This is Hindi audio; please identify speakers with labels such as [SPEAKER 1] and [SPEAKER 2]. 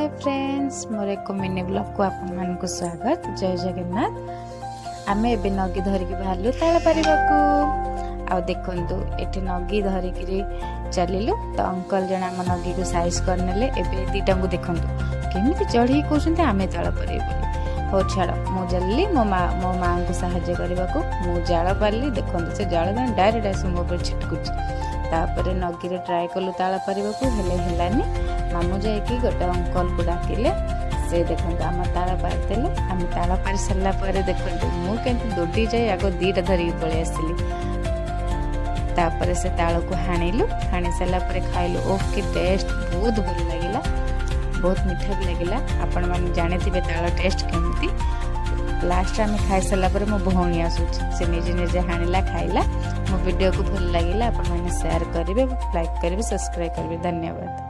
[SPEAKER 1] हाय फ्रेंड्स, मोर एक मिनी ब्लॉग को आपण मान को स्वागत। जय जगन्नाथ। आमे एबे नगी धरिकी बाहरलु ताला परिबाकू। आ देखंतु एठी नगी धरिकी चलिलु तो अंकल जण आम नगी को साइज करनेले। एबे दीटा को देखंतु केमिति चढ़ी कहउछन्ते आमे ताला परिबे बोली। हो छाड़ मु जल्दी मो मां को सहाय्य करबाकू मु जाळ पाली। देखंतु से जाळ जण डायरेक्ट आसी मो पर छिटकुछ। तापर नगी रे ट्राई कलु ताला परिबाकू हेलानी। मामू जाइकी गोटे अंकल को डाकिले। से देखो आम ताला पारिदेले। आम ताला पारि सारा पर देखो मुझे दौड़ी जाए आग दीटा धरिकी पलि आसली। तापर से ताल को हाणिलु। हाणी सारा पर खाइलु। ओह कि टेस्ट बहुत भल लगिला, बहुत मीठा भी लगिला। आपण मैंने जानी ताल टेस्ट केमती। लास्ट आम खाई सारा पर मो भौणी आसूची से निजे निजे हाणिला खाइला। मो वीडियो को भल लगिला आपण मैंने शेयर करेंगे, लाइक करेंगे, सब्सक्राइब करेंगे। धन्यवाद।